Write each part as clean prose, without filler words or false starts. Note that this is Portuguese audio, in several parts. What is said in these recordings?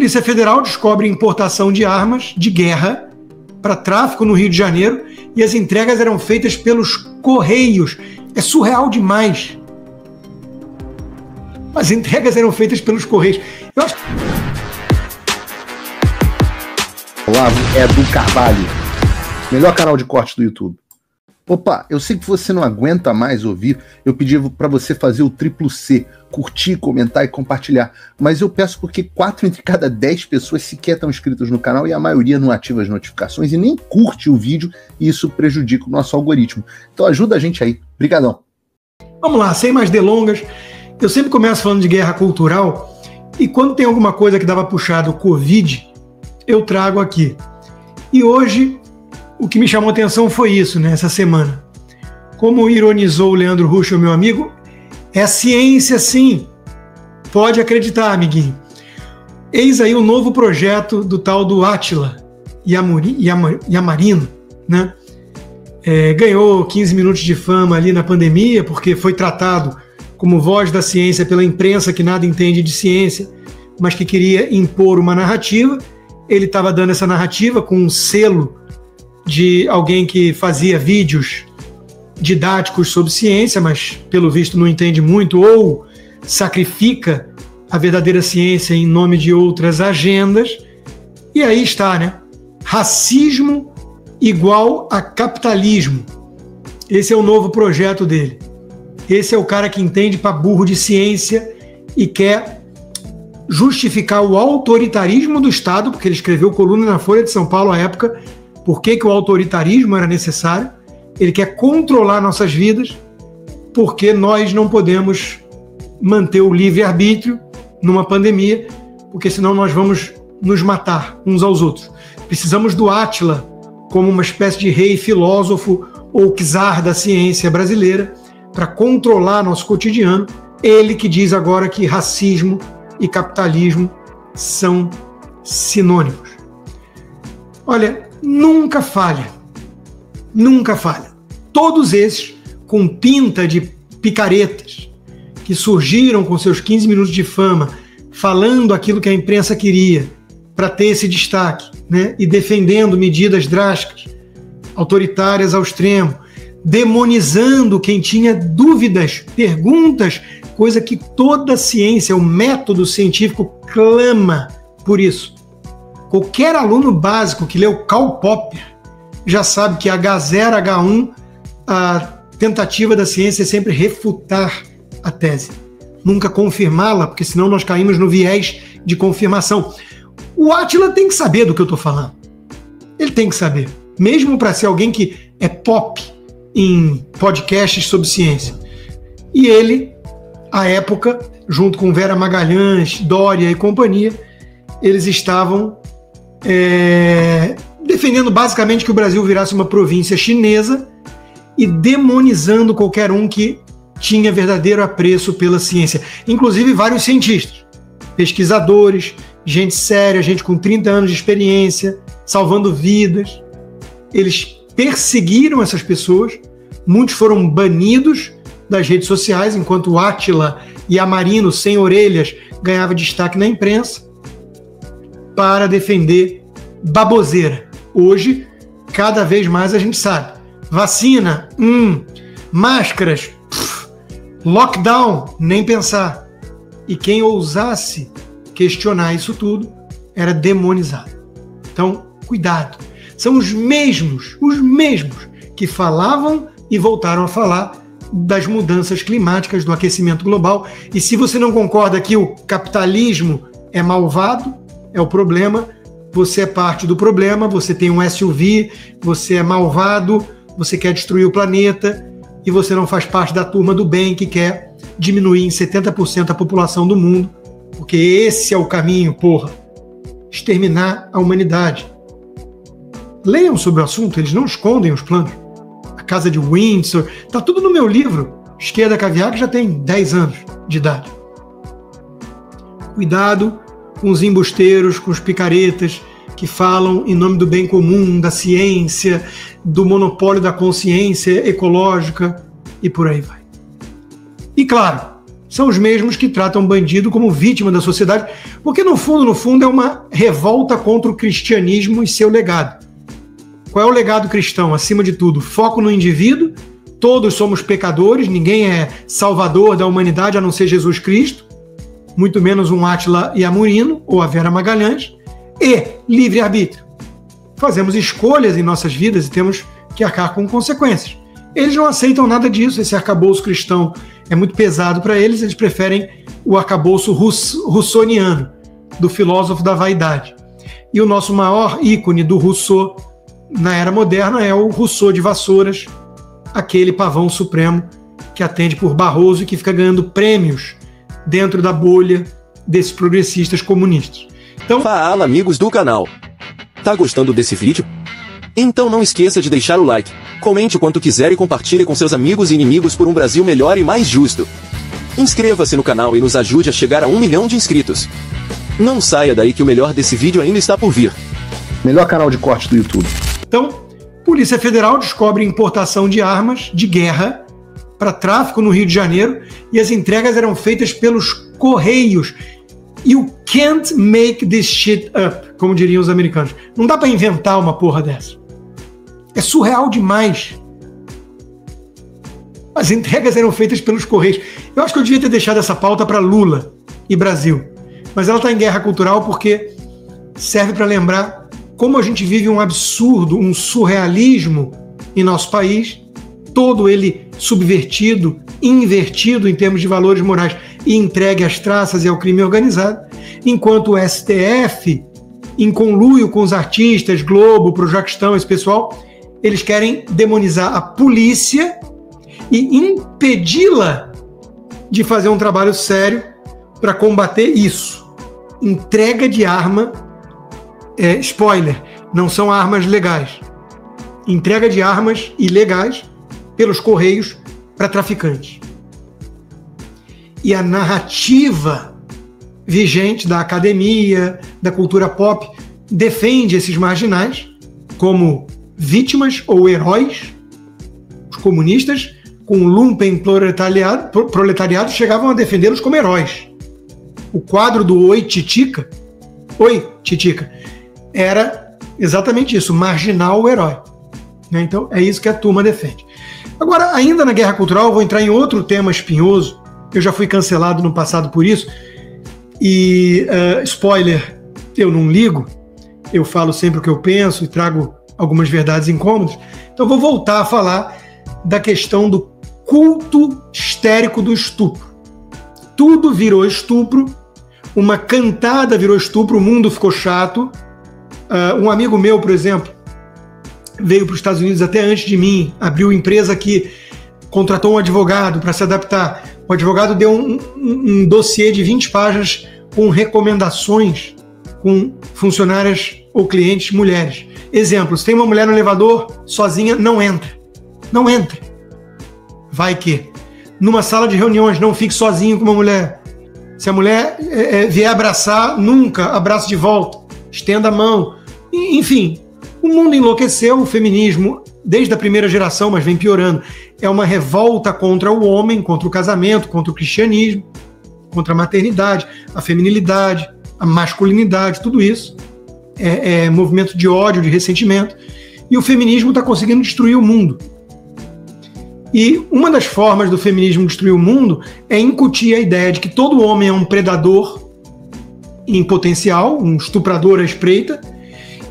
Polícia Federal descobre importação de armas de guerra para tráfico no Rio de Janeiro e as entregas eram feitas pelos Correios. É surreal demais. As entregas eram feitas pelos Correios. Eu acho... Olavo é do Carvalho, melhor canal de corte do YouTube. Opa, eu sei que você não aguenta mais ouvir, eu pedi para você fazer o triplo C, curtir, comentar e compartilhar, mas eu peço porque 4 entre cada 10 pessoas sequer estão inscritas no canal e a maioria não ativa as notificações e nem curte o vídeo e isso prejudica o nosso algoritmo. Então ajuda a gente aí, brigadão. Vamos lá, sem mais delongas, eu sempre começo falando de guerra cultural e quando tem alguma coisa que dava puxado o Covid, eu trago aqui. E hoje, o que me chamou a atenção foi isso, né, essa semana. Como ironizou o Leandro Ruschel, meu amigo, é a ciência sim. Pode acreditar, amiguinho. Eis aí o novo projeto do tal do Átila Yamarino, né? Ganhou 15 minutos de fama ali na pandemia, porque foi tratado como voz da ciência pela imprensa que nada entende de ciência, mas que queria impor uma narrativa. Ele estava dando essa narrativa com um selo de alguém que fazia vídeos didáticos sobre ciência, mas pelo visto não entende muito ou sacrifica a verdadeira ciência em nome de outras agendas. E aí está, né? Racismo igual a capitalismo. Esse é o novo projeto dele. Esse é o cara que entende pra burro de ciência e quer justificar o autoritarismo do Estado, porque ele escreveu coluna na Folha de São Paulo à época, por que o autoritarismo era necessário. Ele quer controlar nossas vidas, porque nós não podemos manter o livre-arbítrio numa pandemia, porque senão nós vamos nos matar uns aos outros. Precisamos do Átila como uma espécie de rei filósofo ou czar da ciência brasileira para controlar nosso cotidiano. Ele que diz agora que racismo e capitalismo são sinônimos. Olha, nunca falha. Nunca falha. Todos esses com pinta de picaretas que surgiram com seus 15 minutos de fama, falando aquilo que a imprensa queria para ter esse destaque, né? E defendendo medidas drásticas, autoritárias ao extremo, demonizando quem tinha dúvidas, perguntas, coisa que toda a ciência, o método científico clama por isso. Qualquer aluno básico que leu Karl Popper já sabe que H0, H1, a tentativa da ciência é sempre refutar a tese, nunca confirmá-la, porque senão nós caímos no viés de confirmação. O Átila tem que saber do que eu estou falando. Ele tem que saber, mesmo para ser alguém que é pop em podcasts sobre ciência. E ele, à época, junto com Vera Magalhães, Dória e companhia, eles estavam defendendo basicamente que o Brasil virasse uma província chinesa e demonizando qualquer um que tinha verdadeiro apreço pela ciência. Inclusive vários cientistas, pesquisadores, gente séria, gente com 30 anos de experiência, salvando vidas. Eles perseguiram essas pessoas, muitos foram banidos das redes sociais, enquanto o Átila Yamarino, sem orelhas, ganhava destaque na imprensa para defender baboseira. Hoje, cada vez mais a gente sabe. Vacina, máscaras, lockdown, nem pensar. E quem ousasse questionar isso tudo era demonizado. Então, cuidado. São os mesmos que falavam e voltaram a falar das mudanças climáticas, do aquecimento global. E se você não concorda que o capitalismo é malvado, é o problema, você é parte do problema, você tem um SUV, você é malvado, você quer destruir o planeta e você não faz parte da turma do bem que quer diminuir em 70% a população do mundo, porque esse é o caminho, porra. Exterminar a humanidade. Leiam sobre o assunto, eles não escondem os planos. A Casa de Windsor, tá tudo no meu livro, Esquerda Caviar, que já tem 10 anos de idade. Cuidado com os embusteiros, com os picaretas que falam em nome do bem comum, da ciência, do monopólio da consciência ecológica e por aí vai. E claro, são os mesmos que tratam bandido como vítima da sociedade, porque no fundo é uma revolta contra o cristianismo e seu legado. Qual é o legado cristão? Acima de tudo, foco no indivíduo, todos somos pecadores, ninguém é salvador da humanidade a não ser Jesus Cristo, muito menos um Átila Iamurino ou a Vera Magalhães, e livre-arbítrio. Fazemos escolhas em nossas vidas e temos que arcar com consequências. Eles não aceitam nada disso, esse arcabouço cristão é muito pesado para eles, eles preferem o arcabouço russoniano, do filósofo da vaidade. E o nosso maior ícone do Rousseau na era moderna é o Rousseau de Vassouras, aquele pavão supremo que atende por Barroso e que fica ganhando prêmios dentro da bolha desses progressistas comunistas. Então, fala, amigos do canal. Tá gostando desse vídeo? Então não esqueça de deixar o like, comente o quanto quiser e compartilhe com seus amigos e inimigos por um Brasil melhor e mais justo. Inscreva-se no canal e nos ajude a chegar a 1 milhão de inscritos. Não saia daí que o melhor desse vídeo ainda está por vir. Melhor canal de corte do YouTube. Então, Polícia Federal descobre importação de armas de guerra para tráfico no Rio de Janeiro e as entregas eram feitas pelos Correios. You can't make this shit up, como diriam os americanos. Não dá para inventar uma porra dessa. É surreal demais. As entregas eram feitas pelos Correios. Eu acho que eu devia ter deixado essa pauta para Lula e Brasil. Mas ela está em guerra cultural porque serve para lembrar como a gente vive um absurdo, um surrealismo em nosso país, todo ele subvertido, invertido em termos de valores morais e entregue às traças e ao crime organizado, enquanto o STF, em conluio com os artistas, Globo, Projaquistão, esse pessoal, eles querem demonizar a polícia e impedi-la de fazer um trabalho sério para combater isso. Entrega de arma, spoiler, não são armas legais. Entrega de armas ilegais pelos Correios para traficantes. E a narrativa vigente da academia, da cultura pop, defende esses marginais como vítimas ou heróis. Os comunistas, com o lumpen proletariado, chegavam a defendê-los como heróis. O quadro do Oi, Titica, era exatamente isso, marginal o herói. Então é isso que a turma defende. Agora, ainda na guerra cultural, eu vou entrar em outro tema espinhoso. Eu já fui cancelado no passado por isso. E, spoiler, eu não ligo. Eu falo sempre o que eu penso e trago algumas verdades incômodas. Então vou voltar a falar da questão do culto histérico do estupro. Tudo virou estupro, uma cantada virou estupro, o mundo ficou chato. Um amigo meu, por exemplo, veio para os Estados Unidos até antes de mim, abriu empresa aqui, contratou um advogado para se adaptar. O advogado deu um dossiê de 20 páginas com recomendações com funcionárias ou clientes mulheres. Exemplo, se tem uma mulher no elevador sozinha, não entra. Não entra. Vai que. Numa sala de reuniões, não fique sozinho com uma mulher. Se a mulher vier abraçar, nunca abrace de volta. Estenda a mão. Enfim, o mundo enlouqueceu, o feminismo, desde a primeira geração, mas vem piorando. É uma revolta contra o homem, contra o casamento, contra o cristianismo, contra a maternidade, a feminilidade, a masculinidade, tudo isso. É movimento de ódio, de ressentimento. E o feminismo está conseguindo destruir o mundo. E uma das formas do feminismo destruir o mundo é incutir a ideia de que todo homem é um predador em potencial, um estuprador à espreita,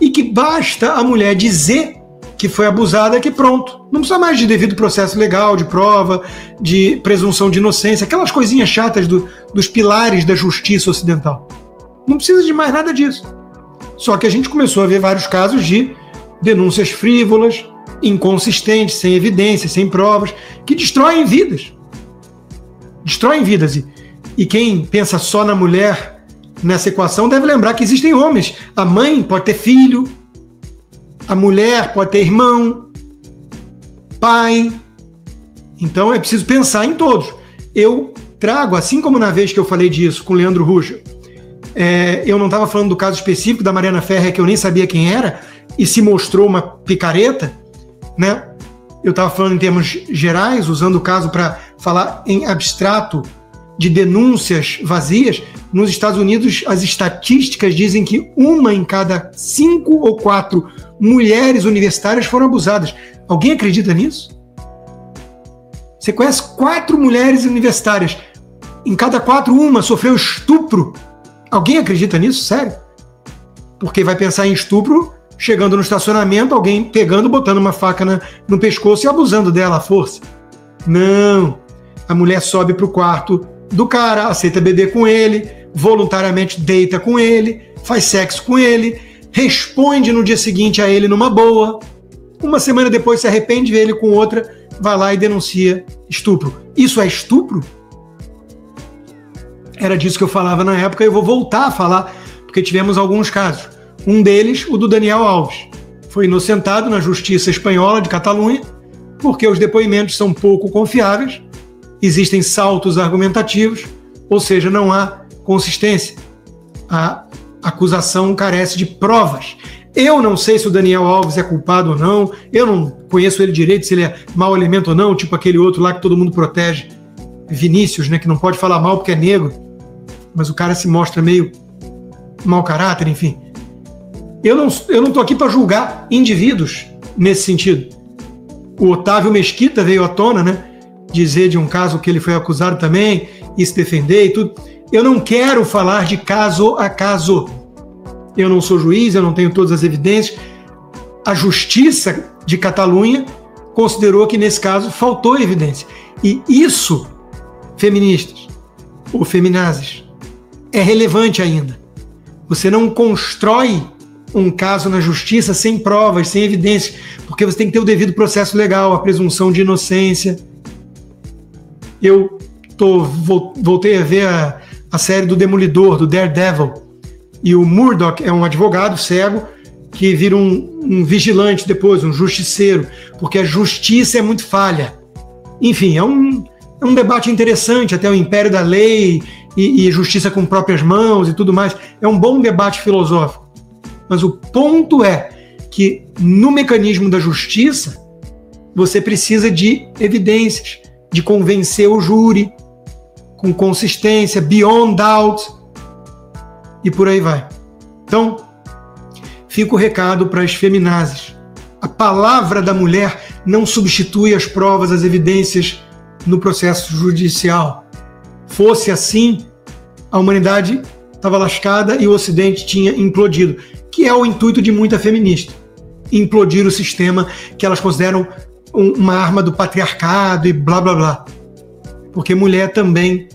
e que basta a mulher dizer que foi abusada, que pronto. Não precisa mais de devido processo legal, de prova, de presunção de inocência, aquelas coisinhas chatas dos pilares da justiça ocidental. Não precisa de mais nada disso. Só que a gente começou a ver vários casos de denúncias frívolas, inconsistentes, sem evidências, sem provas, que destroem vidas. Destroem vidas. E quem pensa só na mulher nessa equação deve lembrar que existem homens. A mãe pode ter filho, a mulher pode ter irmão, pai. Então é preciso pensar em todos. Eu trago, assim como na vez que eu falei disso com o Leandro Ruja, eu não estava falando do caso específico da Mariana Ferrer, que eu nem sabia quem era, e se mostrou uma picareta, né? Eu estava falando em termos gerais, usando o caso para falar em abstrato de denúncias vazias, nos Estados Unidos as estatísticas dizem que 1 em cada 5 ou 4 mulheres universitárias foram abusadas. Alguém acredita nisso? Você conhece 4 mulheres universitárias, em cada 4, uma sofreu estupro. Alguém acredita nisso? Sério? Porque vai pensar em estupro chegando no estacionamento, alguém pegando, botando uma faca no pescoço e abusando dela à força. Não. A mulher sobe para o quarto do cara, aceita beber com ele, voluntariamente deita com ele, faz sexo com ele, responde no dia seguinte a ele numa boa. Uma semana depois se arrepende, vê ele com outra, vai lá e denuncia estupro. Isso é estupro? Era disso que eu falava na época e eu vou voltar a falar, porque tivemos alguns casos. Um deles, o do Daniel Alves. Foi inocentado na Justiça Espanhola de Catalunha, porque os depoimentos são pouco confiáveis, existem saltos argumentativos, ou seja, não há consistência. A acusação carece de provas. Eu não sei se o Daniel Alves é culpado ou não, eu não conheço ele direito, se ele é mau elemento ou não, tipo aquele outro lá que todo mundo protege, Vinícius, né, que não pode falar mal porque é negro, mas o cara se mostra meio mau caráter, enfim. Eu não estou aqui para julgar indivíduos nesse sentido. O Otávio Mesquita veio à tona, né, dizer de um caso que ele foi acusado também, e se defender e tudo. Eu não quero falar de caso a caso. Eu não sou juiz, eu não tenho todas as evidências. A Justiça de Catalunha considerou que nesse caso faltou evidência. E isso, feministas ou feminazes, é relevante ainda. Você não constrói um caso na justiça sem provas, sem evidências, porque você tem que ter o devido processo legal, a presunção de inocência. Eu voltei a ver a série do Demolidor, do Daredevil, e o Murdoch é um advogado cego que vira um vigilante depois, um justiceiro, porque a justiça é muito falha. Enfim, é um debate interessante, até o império da lei e justiça com próprias mãos e tudo mais. É um bom debate filosófico. Mas o ponto é que no mecanismo da justiça você precisa de evidências, de convencer o júri com consistência, beyond doubt, e por aí vai. Então, fica o recado para as feminazes. A palavra da mulher não substitui as provas, as evidências no processo judicial. Fosse assim, a humanidade estava lascada e o Ocidente tinha implodido, que é o intuito de muita feminista. Implodir o sistema que elas consideram uma arma do patriarcado e blá blá blá. Porque mulher também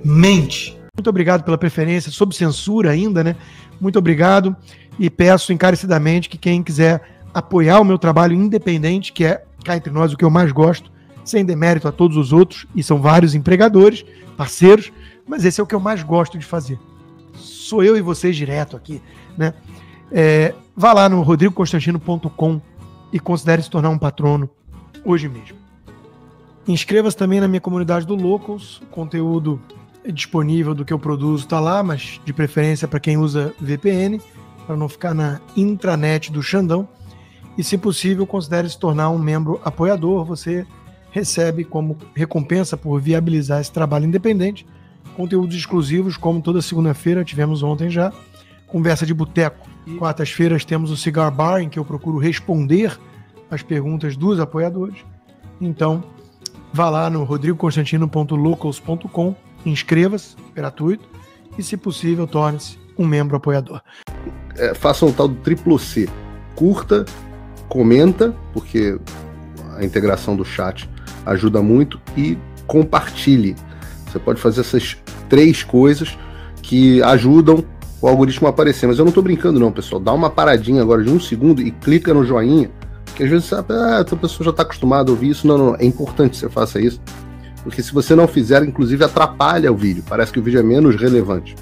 mente. Muito obrigado pela preferência, sob censura ainda, né? Muito obrigado e peço encarecidamente que quem quiser apoiar o meu trabalho independente, que é, cá entre nós, o que eu mais gosto, sem demérito a todos os outros, e são vários empregadores, parceiros, mas esse é o que eu mais gosto de fazer. Sou eu e vocês direto aqui, né? Vá lá no rodrigoconstantino.com e considere se tornar um patrono hoje mesmo. Inscreva-se também na minha comunidade do Locals, o conteúdo disponível do que eu produzo está lá, mas de preferência para quem usa VPN, para não ficar na intranet do Xandão. E se possível, considere se tornar um membro apoiador. Você recebe como recompensa por viabilizar esse trabalho independente conteúdos exclusivos, como toda segunda-feira, tivemos ontem já, conversa de boteco. Quartas-feiras temos o Cigar Bar, em que eu procuro responder as perguntas dos apoiadores. Então, vá lá no rodrigoconstantino.locals.com, inscreva-se, gratuito, e se possível, torne-se um membro apoiador. Faça um tal do triplo C. Curta, comenta, porque a integração do chat ajuda muito, e compartilhe. Você pode fazer essas 3 coisas que ajudam o algoritmo a aparecer. Mas eu não estou brincando não, pessoal. Dá uma paradinha agora de 1 segundo e clica no joinha, porque às vezes você sabe, a pessoa já está acostumada a ouvir isso. Não, é importante que você faça isso, porque se você não fizer, inclusive atrapalha o vídeo. Parece que o vídeo é menos relevante.